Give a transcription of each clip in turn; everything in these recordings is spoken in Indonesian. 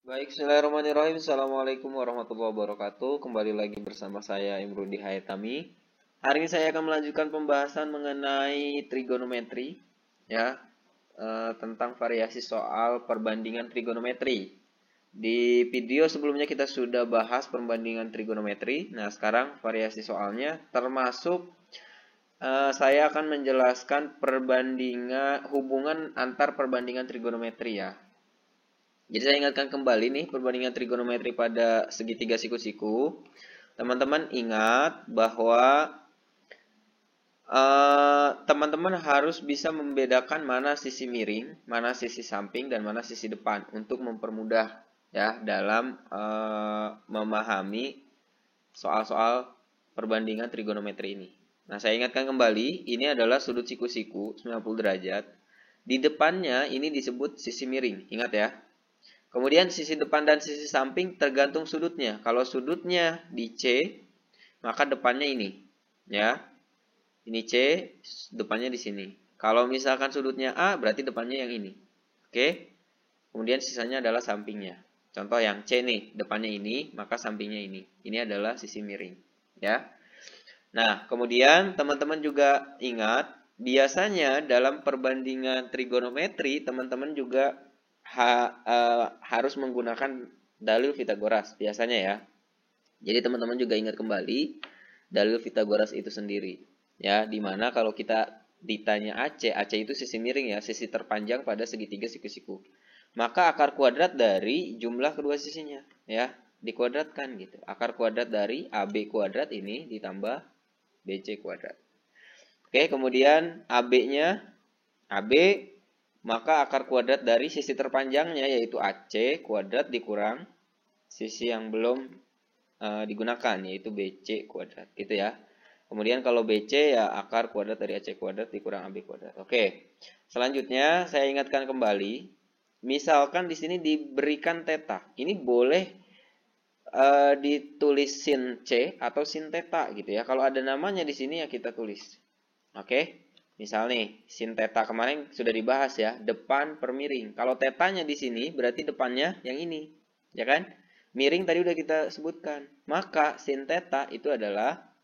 Baik, bismillahirrahmanirrahim. Assalamualaikum warahmatullahi wabarakatuh. Kembali lagi bersama saya Imrudi Hayatami. Hari ini saya akan melanjutkan pembahasan mengenai trigonometri, ya, tentang variasi soal perbandingan trigonometri. Di video sebelumnya kita sudah bahas perbandingan trigonometri. Nah, sekarang variasi soalnya termasuk saya akan menjelaskan perbandingan hubungan antar perbandingan trigonometri ya. Jadi saya ingatkan kembali nih perbandingan trigonometri pada segitiga siku-siku. Teman-teman ingat bahwa teman-teman harus bisa membedakan mana sisi miring, mana sisi samping, dan mana sisi depan untuk mempermudah ya dalam memahami soal-soal perbandingan trigonometri ini. Nah, saya ingatkan kembali, ini adalah sudut siku-siku 90 derajat. Di depannya ini disebut sisi miring. Ingat ya. Kemudian sisi depan dan sisi samping tergantung sudutnya. Kalau sudutnya di C, maka depannya ini. Ya. Ini C, depannya di sini. Kalau misalkan sudutnya A, berarti depannya yang ini. Oke? Kemudian sisanya adalah sampingnya. Contoh yang C nih, depannya ini, maka sampingnya ini. Ini adalah sisi miring. Ya. Nah, kemudian teman-teman juga ingat, biasanya dalam perbandingan trigonometri, teman-teman juga harus menggunakan dalil Pitagoras biasanya ya. Jadi teman-teman juga ingat kembali dalil Pitagoras itu sendiri. Ya, dimana kalau kita ditanya AC, AC itu sisi miring ya, sisi terpanjang pada segitiga siku-siku. Maka akar kuadrat dari jumlah kedua sisinya ya, dikuadratkan gitu. Akar kuadrat dari AB kuadrat ini ditambah BC kuadrat. Oke, kemudian AB-nya, AB maka akar kuadrat dari sisi terpanjangnya yaitu AC kuadrat dikurang sisi yang belum digunakan yaitu BC kuadrat gitu ya. Kemudian kalau BC ya akar kuadrat dari AC kuadrat dikurang AB kuadrat. Oke. Selanjutnya saya ingatkan kembali, misalkan di sini diberikan theta. Ini boleh ditulis sin C atau sin theta gitu ya. Kalau ada namanya di sini ya kita tulis. Oke. Misal nih, sin theta kemarin sudah dibahas ya, depan per miring. Kalau tetanya di sini berarti depannya yang ini, ya kan? Miring tadi udah kita sebutkan. Maka sin theta itu adalah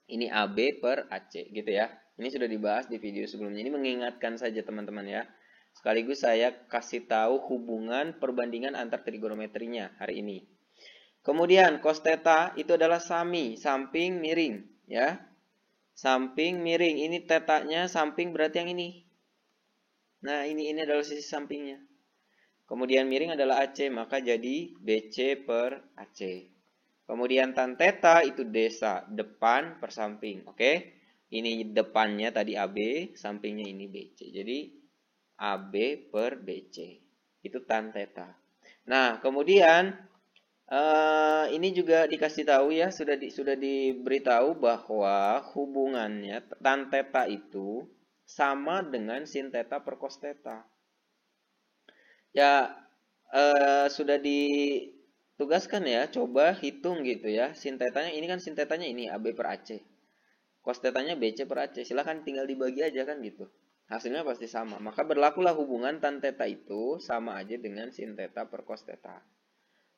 ini AB per AC gitu ya. Ini sudah dibahas di video sebelumnya. Ini mengingatkan saja teman-teman ya. Sekaligus saya kasih tahu hubungan perbandingan antar trigonometrinya hari ini. Kemudian cos theta itu adalah sami, samping miring ya. Samping miring, ini tetanya samping berarti yang ini. Nah, ini adalah sisi sampingnya. Kemudian miring adalah AC, maka jadi BC per AC. Kemudian tan theta itu desa, depan per samping. Oke? Ini depannya tadi AB, sampingnya ini BC. Jadi AB per BC. Itu tan theta. Nah, kemudian ini juga dikasih tahu ya, sudah diberitahu bahwa hubungannya tan theta itu sama dengan sin theta per cos theta. Ya, sudah ditugaskan ya, coba hitung gitu ya. Sin tetanya ini kan sin tetanya ini AB per AC. Cos tetanya BC per AC. Silahkan tinggal dibagi aja kan gitu. Hasilnya pasti sama. Maka berlakulah hubungan tan theta itu sama aja dengan sin theta per cos theta.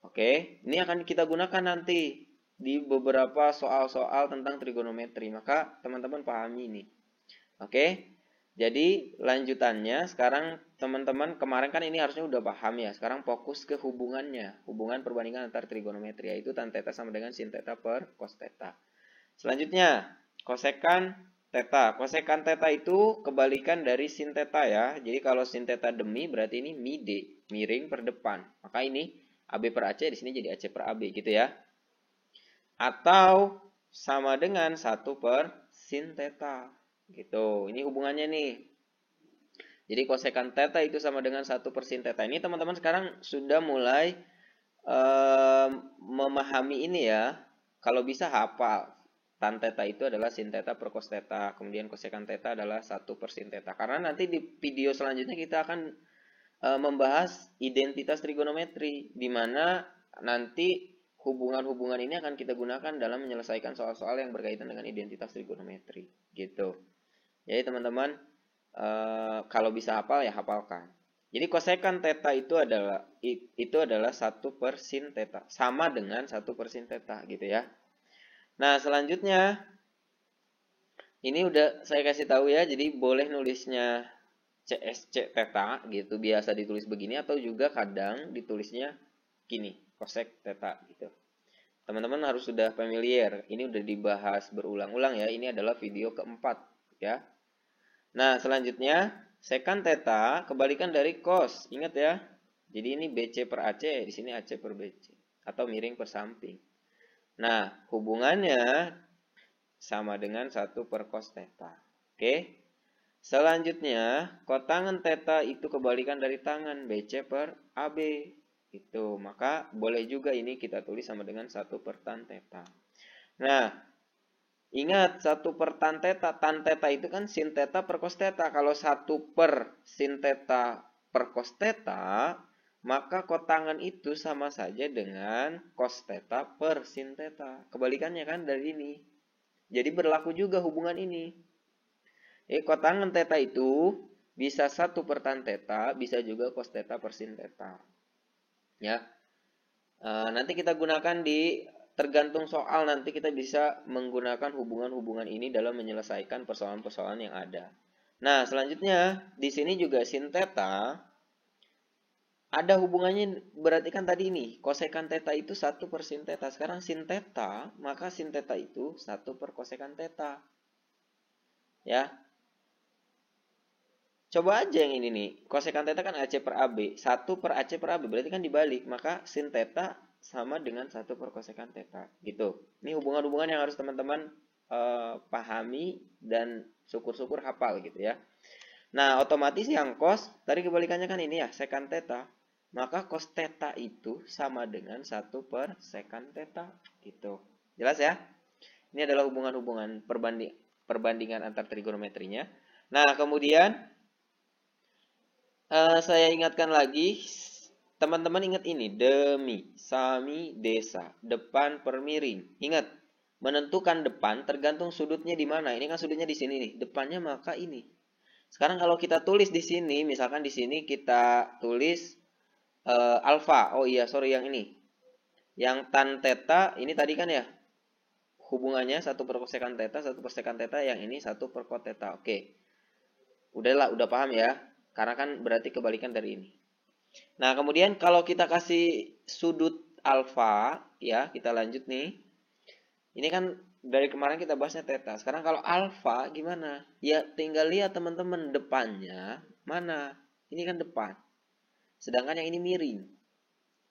Oke, ini akan kita gunakan nanti di beberapa soal-soal tentang trigonometri. Maka teman-teman pahami ini. Oke, jadi lanjutannya sekarang teman-teman kemarin kan ini harusnya udah paham ya. Sekarang fokus ke hubungannya, hubungan perbandingan antar trigonometri yaitu tan theta sama dengan sin theta per cos theta. Selanjutnya, kosekan theta. Kosekan theta itu kebalikan dari sin theta ya. Jadi kalau sin theta demi berarti ini mide, miring per depan. Maka ini AB per AC di sini jadi AC per AB gitu ya. Atau sama dengan 1 per sin theta. Gitu. Ini hubungannya nih. Jadi kosekan theta itu sama dengan 1 per sin theta. Ini teman-teman sekarang sudah mulai memahami ini ya. Kalau bisa hafal. Tan theta itu adalah sin theta per cos theta. Kemudian kosekan theta adalah 1 per sin theta. Karena nanti di video selanjutnya kita akan membahas identitas trigonometri, di mana nanti hubungan-hubungan ini akan kita gunakan dalam menyelesaikan soal-soal yang berkaitan dengan identitas trigonometri, gitu. Jadi teman-teman kalau bisa hafal ya hafalkan. Jadi kosekan theta itu adalah 1 per sin theta. Sama dengan 1 per sin theta gitu ya. Nah, selanjutnya ini udah saya kasih tahu ya. Jadi boleh nulisnya CSC theta gitu. Biasa ditulis begini atau juga kadang ditulisnya gini, kosek theta gitu. Teman-teman harus sudah familiar. Ini udah dibahas berulang-ulang ya. Ini adalah video keempat ya. Nah, selanjutnya secant theta kebalikan dari cos. Ingat ya. Jadi ini BC per AC, di sini AC per BC atau miring per samping. Nah, hubungannya sama dengan 1 per cos theta. Oke. Selanjutnya, kotangan theta itu kebalikan dari tangan BC per AB. Itu, maka boleh juga ini kita tulis sama dengan 1 per tan theta. Nah, ingat 1 per tan theta itu kan sin theta per cos theta. Kalau 1 per sin theta per cos theta, maka kotangan itu sama saja dengan cos theta per sin theta. Kebalikannya kan dari ini. Jadi berlaku juga hubungan ini. Kotangan theta itu bisa 1 per tan theta, bisa juga cos theta per sin theta. Ya. Nanti kita gunakan di tergantung soal, nanti kita bisa menggunakan hubungan-hubungan ini dalam menyelesaikan persoalan-persoalan yang ada. Nah, selanjutnya di sini juga sin theta ada hubungannya, berarti kan tadi ini kosekan theta itu 1 per sin theta. Sekarang sin theta, maka sin theta itu 1 per kosekan theta. Ya. Coba aja yang ini nih. Kosekan theta kan AC per AB. 1 per AC per AB. Berarti kan dibalik. Maka sin theta sama dengan 1 per kosekan theta. Gitu. Ini hubungan-hubungan yang harus teman-teman pahami dan syukur-syukur hafal gitu ya. Nah, otomatis yang cos, tadi kebalikannya kan ini ya, secant theta. Maka cos theta itu sama dengan 1 per secant theta. Gitu. Jelas ya? Ini adalah hubungan-hubungan perbandingan antar trigonometrinya. Nah, kemudian saya ingatkan lagi, teman-teman ingat ini, demi, sami, desa, depan per miring. Ingat, menentukan depan tergantung sudutnya di mana. Ini kan sudutnya di sini nih, depannya maka ini. Sekarang kalau kita tulis di sini, misalkan di sini kita tulis alfa. Oh iya, sorry yang ini. Yang tan theta, ini tadi kan ya, hubungannya 1 per kosekan theta, 1 per sekan theta, yang ini 1 per kot theta. Oke. Udahlah, udah paham ya. Karena kan berarti kebalikan dari ini. Nah, kemudian kalau kita kasih sudut alfa, ya, kita lanjut nih. Ini kan dari kemarin kita bahasnya theta. Sekarang kalau alfa gimana? Ya, tinggal lihat teman-teman depannya mana. Ini kan depan. Sedangkan yang ini miring.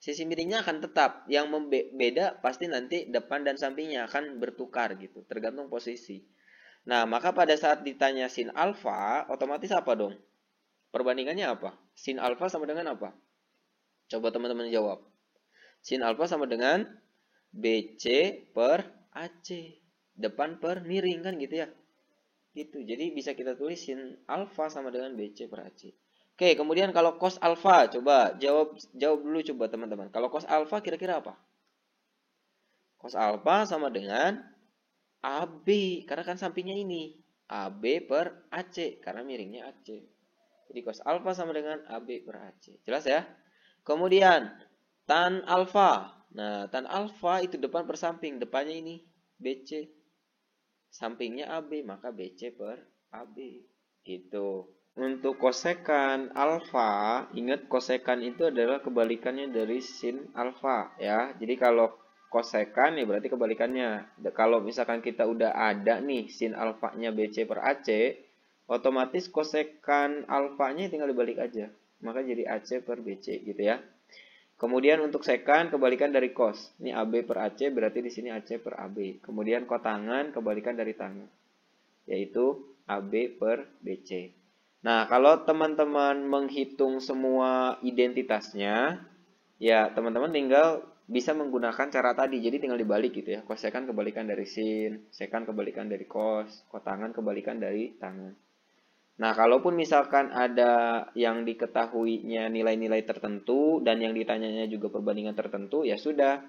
Sisi miringnya akan tetap. Yang beda pasti nanti depan dan sampingnya akan bertukar gitu. Tergantung posisi. Nah, maka pada saat ditanya sin alfa, otomatis apa dong? Perbandingannya apa? Sin alfa sama dengan apa? Coba teman-teman jawab. Sin alfa sama dengan BC per AC. Depan per miring kan gitu ya. Gitu. Jadi bisa kita tulis sin alfa sama dengan BC per AC. Oke, kemudian kalau cos alfa, coba jawab dulu coba teman-teman. Kalau cos alfa kira-kira apa? Cos alfa sama dengan AB, karena kan sampingnya ini. AB per AC, karena miringnya AC. Jadi cos alfa sama dengan AB per AC. Jelas ya? Kemudian tan alfa. Nah, tan alfa itu depan per samping. Depannya ini BC. Sampingnya AB, maka BC per AB. Gitu. Untuk kosekan alfa, ingat kosekan itu adalah kebalikannya dari sin alfa ya. Jadi kalau kosekan ya berarti kebalikannya. Kalau misalkan kita udah ada nih sin alfanya BC per AC, otomatis kosekan alfanya tinggal dibalik aja. Maka jadi AC per BC gitu ya. Kemudian untuk sekan kebalikan dari cos. Ini AB per AC berarti di sini AC per AB. Kemudian kotangan kebalikan dari tangan. Yaitu AB per BC. Nah, kalau teman-teman menghitung semua identitasnya, ya teman-teman tinggal bisa menggunakan cara tadi. Jadi tinggal dibalik gitu ya. Kosekan kebalikan dari sin, sekan kebalikan dari cos, kotangan kebalikan dari tangan. Nah, kalaupun misalkan ada yang diketahuinya nilai-nilai tertentu dan yang ditanyanya juga perbandingan tertentu, ya sudah,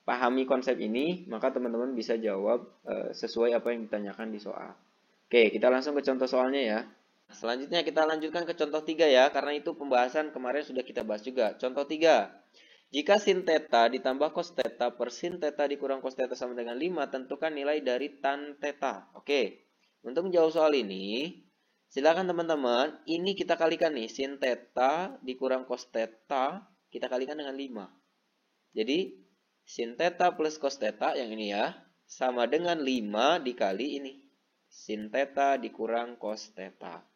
pahami konsep ini, maka teman-teman bisa jawab sesuai apa yang ditanyakan di soal. Oke, kita langsung ke contoh soalnya ya. Selanjutnya kita lanjutkan ke contoh 3 ya, karena itu pembahasan kemarin sudah kita bahas juga. Contoh 3. Jika sin theta ditambah cos theta per sin theta dikurang cos theta sama dengan 5, tentukan nilai dari tan theta. Oke, untuk menjawab soal ini, silakan teman-teman, ini kita kalikan nih, sin theta dikurang cos theta, kita kalikan dengan 5. Jadi, sin theta plus cos theta, yang ini ya, sama dengan 5 dikali ini. Sin theta dikurang cos theta.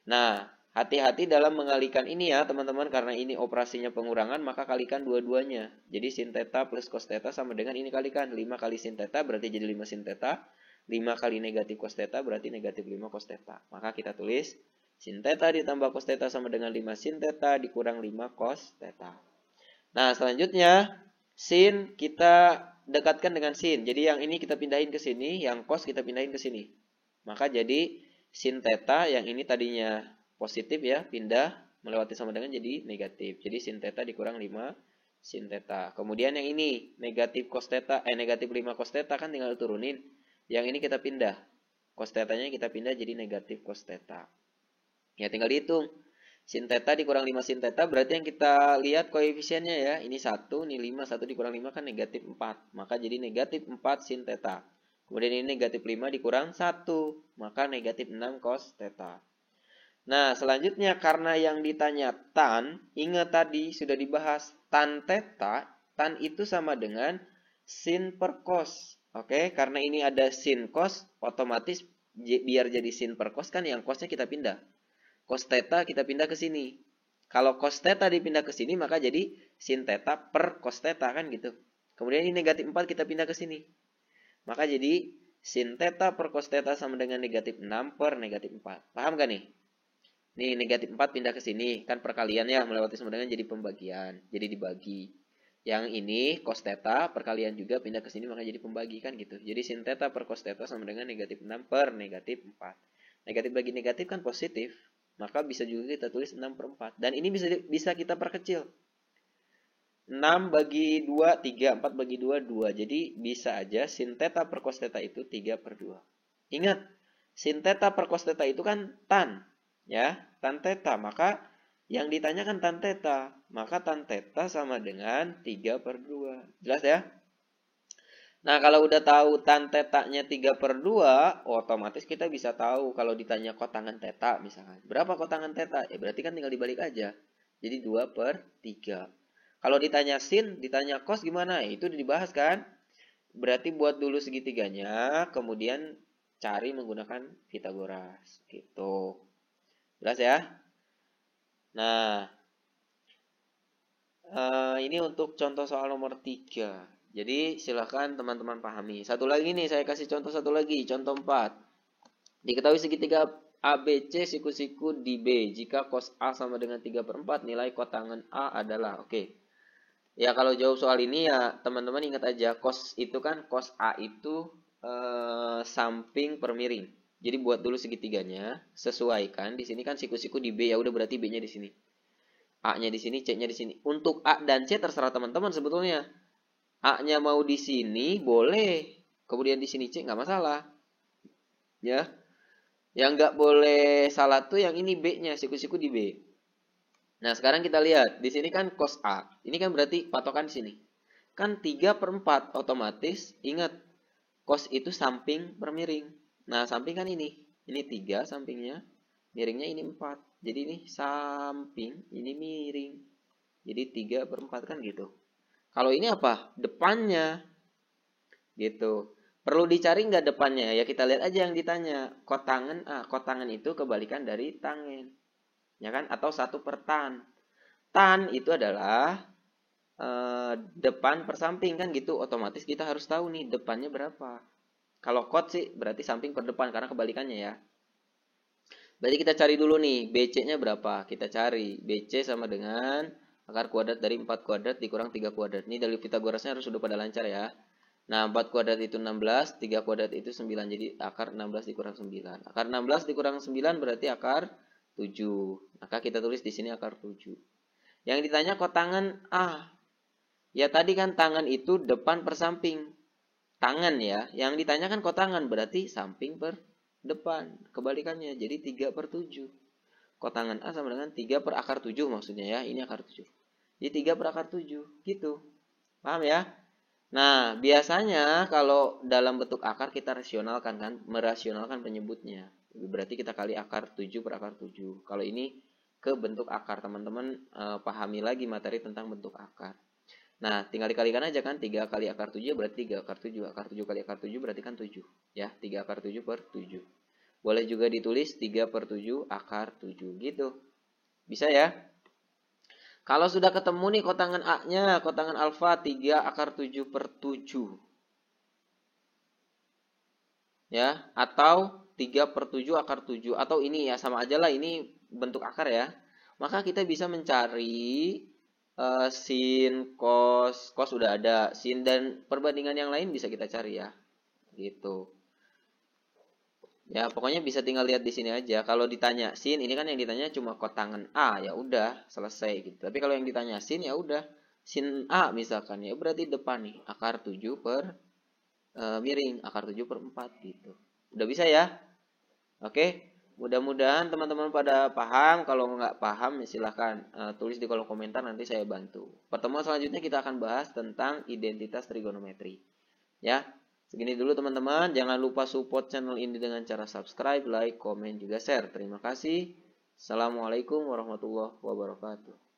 Nah, hati-hati dalam mengalikan ini ya teman-teman, karena ini operasinya pengurangan, maka kalikan dua-duanya. Jadi sin theta plus cos theta sama dengan ini kalikan. 5 kali sin theta berarti jadi 5 sin theta. 5 kali negatif cos theta berarti negatif 5 cos theta. Maka kita tulis sin theta ditambah cos theta sama dengan 5 sin theta dikurang 5 cos theta. Nah, selanjutnya sin kita dekatkan dengan sin. Jadi yang ini kita pindahin ke sini, yang cos kita pindahin ke sini. Maka jadi sin theta yang ini tadinya positif ya, pindah melewati sama dengan jadi negatif. Jadi sin theta dikurang 5 sin theta. Kemudian yang ini negatif cos theta, negatif 5 cos theta kan tinggal turunin. Yang ini kita pindah. Cos theta-nya kita pindah jadi negatif cos theta. Ya tinggal dihitung. Sin theta dikurang 5 sin theta berarti yang kita lihat koefisiennya ya. Ini 1, ini 5, 1 dikurang 5 kan negatif 4. Maka jadi negatif 4 sin theta. Kemudian ini negatif 5 dikurang 1, maka negatif 6 cos theta. Nah, selanjutnya karena yang ditanya tan, ingat tadi sudah dibahas tan theta, tan itu sama dengan sin per cos. Oke, karena ini ada sin cos, otomatis biar jadi sin per cos kan yang cosnya kita pindah. Cos theta kita pindah ke sini. Kalau cos theta dipindah ke sini, maka jadi sin theta per cos theta kan gitu. Kemudian ini negatif 4 kita pindah ke sini. Maka jadi sin theta per cos theta sama dengan negatif 6 per negatif 4. Paham gak nih? Nih negatif 4 pindah ke sini. Kan perkalian ya, melewati sama dengan jadi pembagian. Jadi dibagi. Yang ini cos theta perkalian juga pindah ke sini maka jadi pembagi kan gitu. Jadi sin theta per cos theta sama dengan negatif 6 per negatif 4. Negatif bagi negatif kan positif. Maka bisa juga kita tulis 6 per 4. Dan ini bisa kita perkecil. 6 bagi 2, 3. 4 bagi 2, 2. Jadi bisa aja sin theta per cos theta itu 3 per 2. Ingat, sin theta per cos theta itu kan tan. Ya, tan theta. Maka yang ditanyakan tan theta. Maka tan theta sama dengan 3 per 2. Jelas ya? Nah, kalau udah tahu tan theta-nya 3 per 2, otomatis kita bisa tahu kalau ditanya kotangan theta misalkan. Berapa kotangan theta? Ya berarti kan tinggal dibalik aja. Jadi 2 per 3. Kalau ditanya sin, ditanya cos gimana? Itu dibahas kan? Berarti buat dulu segitiganya, kemudian cari menggunakan Pitagoras. Gitu. Jelas ya? Nah, ini untuk contoh soal nomor 3. Jadi silahkan teman-teman pahami. Satu lagi nih, saya kasih contoh satu lagi. Contoh 4. Diketahui segitiga ABC siku-siku di B. Jika cos A sama dengan 3 per 4, nilai kotangan A adalah. Oke. Ya kalau jawab soal ini ya teman-teman ingat aja cos itu kan cos A itu samping per miring. Jadi buat dulu segitiganya, sesuaikan. Di sini kan siku-siku di B ya udah berarti B-nya di sini. A-nya di sini, C-nya di sini. Untuk A dan C terserah teman-teman sebetulnya. A-nya mau di sini boleh, kemudian di sini C nggak masalah. Ya. Yang nggak boleh salah tuh yang ini B-nya, siku-siku di B. Nah, sekarang kita lihat. Di sini kan cos A. Ini kan berarti patokan di sini. Kan 3 per 4. Otomatis, ingat. Cos itu samping per miring. Nah, samping kan ini. Ini 3 sampingnya. Miringnya ini 4. Jadi ini samping, ini miring. Jadi 3 per 4 kan gitu. Kalau ini apa? Depannya. Gitu. Perlu dicari nggak depannya? Ya kita lihat aja yang ditanya. Kotangan A. Kotangan itu kebalikan dari tangen. Ya kan, atau 1 per tan. Tan itu adalah depan per samping kan gitu, otomatis kita harus tahu nih depannya berapa. Kalau kot sih berarti samping per depan karena kebalikannya ya. Berarti kita cari dulu nih BC-nya berapa. Kita cari BC sama dengan akar kuadrat dari 4 kuadrat dikurang 3 kuadrat. Ini dari Pitagorasnya harus sudah pada lancar ya. Nah, 4 kuadrat itu 16, 3 kuadrat itu 9. Jadi akar 16 dikurang 9. Akar 16 dikurang 9 berarti akar 7. Maka kita tulis di sini akar 7. Yang ditanya kotangan A. Ya tadi kan tangan itu depan per samping. Tangan ya. Yang ditanyakan kotangan berarti samping per depan. Kebalikannya, jadi 3/7. Kotangan A sama dengan 3 per akar 7 maksudnya ya. Ini akar 7. Jadi 3 per akar 7. Gitu. Paham ya? Nah, biasanya kalau dalam bentuk akar kita rasionalkan kan, merasionalkan penyebutnya. Berarti kita kali akar 7 per akar 7. Kalau ini ke bentuk akar, teman-teman pahami lagi materi tentang bentuk akar. Nah, tinggal dikalikan aja kan, 3 kali akar 7 berarti 3 akar 7. Akar 7 kali akar 7 berarti kan 7. Ya, 3 akar 7 per 7. Boleh juga ditulis 3 per 7 akar 7 gitu. Bisa ya? Kalau sudah ketemu nih kotangan A-nya, kotangan alfa 3 akar 7 per 7. Ya, atau 3 per 7 akar 7. Atau ini ya, sama aja lah, ini bentuk akar ya. Maka kita bisa mencari sin, cos udah ada. Sin dan perbandingan yang lain bisa kita cari ya. Gitu. Ya, pokoknya bisa tinggal lihat di sini aja. Kalau ditanya sin, ini kan yang ditanya cuma kotangan A, ya udah selesai gitu. Tapi kalau yang ditanya sin, ya udah sin A misalkan, ya berarti depan nih akar 7 per miring, akar 7 per 4 gitu. Udah bisa ya? Oke. Mudah-mudahan teman-teman pada paham. Kalau nggak paham, ya silahkan tulis di kolom komentar, nanti saya bantu. Pertemuan selanjutnya kita akan bahas tentang identitas trigonometri. Ya. Segini dulu teman-teman, jangan lupa support channel ini dengan cara subscribe, like, komen, juga share. Terima kasih. Assalamualaikum warahmatullahi wabarakatuh.